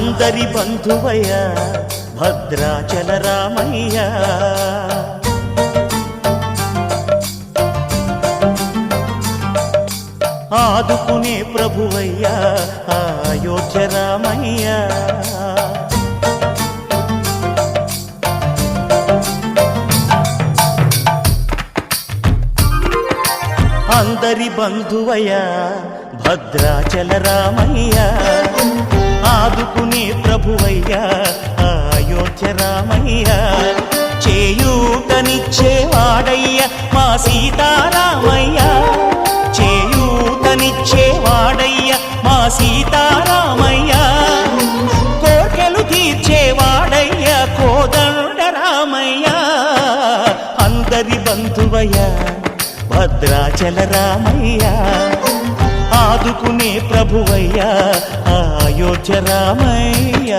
అందరి బంధువయ్య భద్రాచల రామయ్య. ఆదుకునే ప్రభువయ్య అయోధ్య రామయ్య. అందరి బంధువయ్య భద్రాచల రామయ్య. ఆదుకునే ప్రభువయ్య అయోధ్య రామయ్య. చేయూతనిచ్చేవాడయ్య మా సీతారామయ్య. చేయూతనిచ్చేవాడయ్య మా సీతారామయ్య. కోర్కెలు తీర్చేవాడయ్య కోదండ రామయ్య. అందరి బంధువయ్య భద్రాచల రామయ్య. ఆదుకునే ప్రభువయ్య అయోధ్య రామయ్య.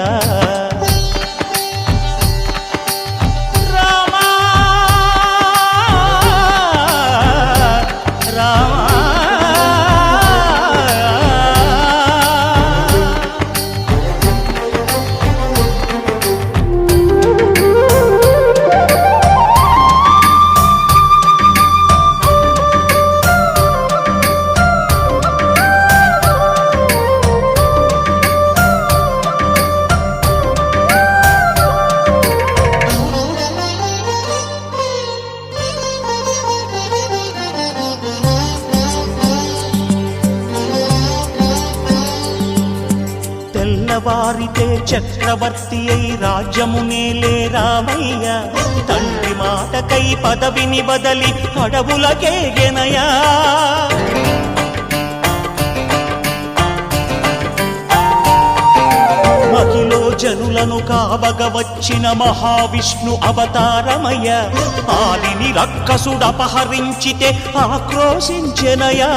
తెల్లవారితే చక్రవర్తి అయి రాజ్యమునేలే రామయ్య. తండ్రి మాటకై పదవిని బదలి అడవులకేగెనయా. మహిలో జనులను కావగ వచ్చిన మహావిష్ణు అవతారమయ్య. ఆలిని రక్కసుడపహరించితే ఆక్రోశించెనయా.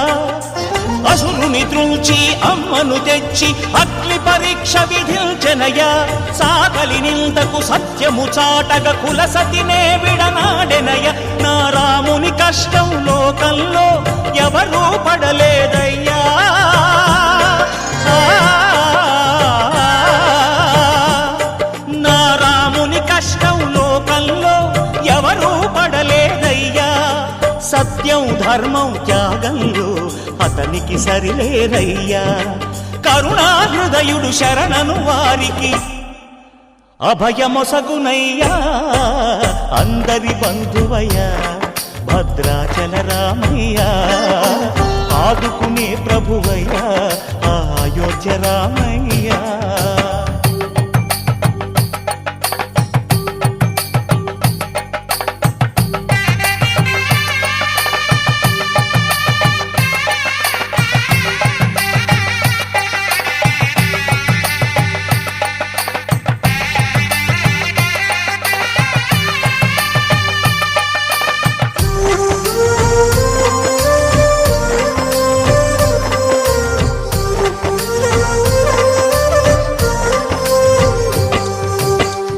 అసురుని త్రుంచి అమ్మను తెచ్చి అగ్ని పరీక్ష విధించెనయా. సాగలి నిందకు సత్యము చాటగ కుల సతినే విడనాడెనయ. నా రాముని కష్టం లోకంలో ఎవరూ పడలేదయ్యా. నా రాముని కష్టం లోకంలో ఎవరూ పడలేదయ్యా. సత్యం ధర్మం త్యాగంలో అతనికి సరిలేరయ్యా. కరుణా హృదయుడు శరణను వారికి అభయమొసగునయ్యా. అందరి బంధువయ్య భద్రాచల రామయ్య. ఆదుకునే ప్రభువయ్య అయోధ్య రామయ్య.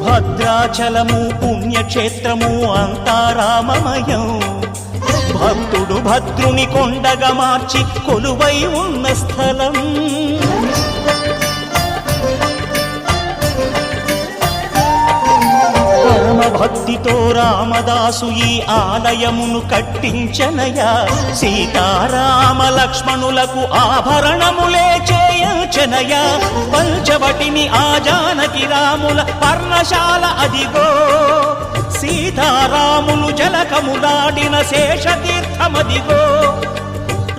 భద్రాచలము పుణ్యక్షేత్రము అంతా రామమయం. భక్తుడు భద్రుని కొండగా మార్చి కొలువై ఉన్న స్థలం. పరమ భక్తితో రామదాసు ఈ ఆలయమును కట్టించనయా. సీతారామ లక్ష్మణులకు ఆభరణములే చేయించనయా. పంచవటిని ఆ జానకి రాముల పర్ణశాల అదిగో. సీతారాములు జలకములాడిన శేషతీర్థమదిగో.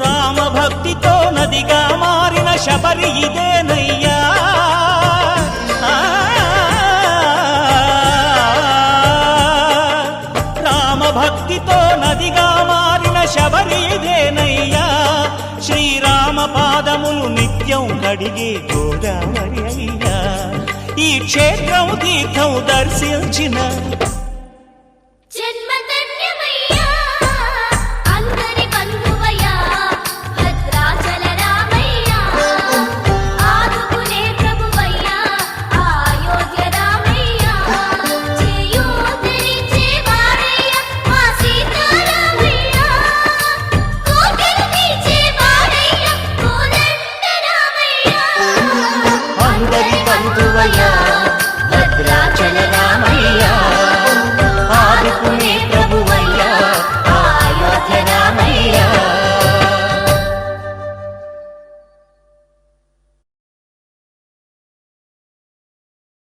రామభక్తితో నదిగా మారిన శబరి ఇదేనయ్యా. రామభక్తితో నదిగా మారిన శబరి ఇదేనయ్యా. శ్రీరామ పాదములు నిత్యం కడిగే గోదావరి అయ్యా. ఈ క్షేత్రం తీర్థం దర్శించిన అందరి మధువయ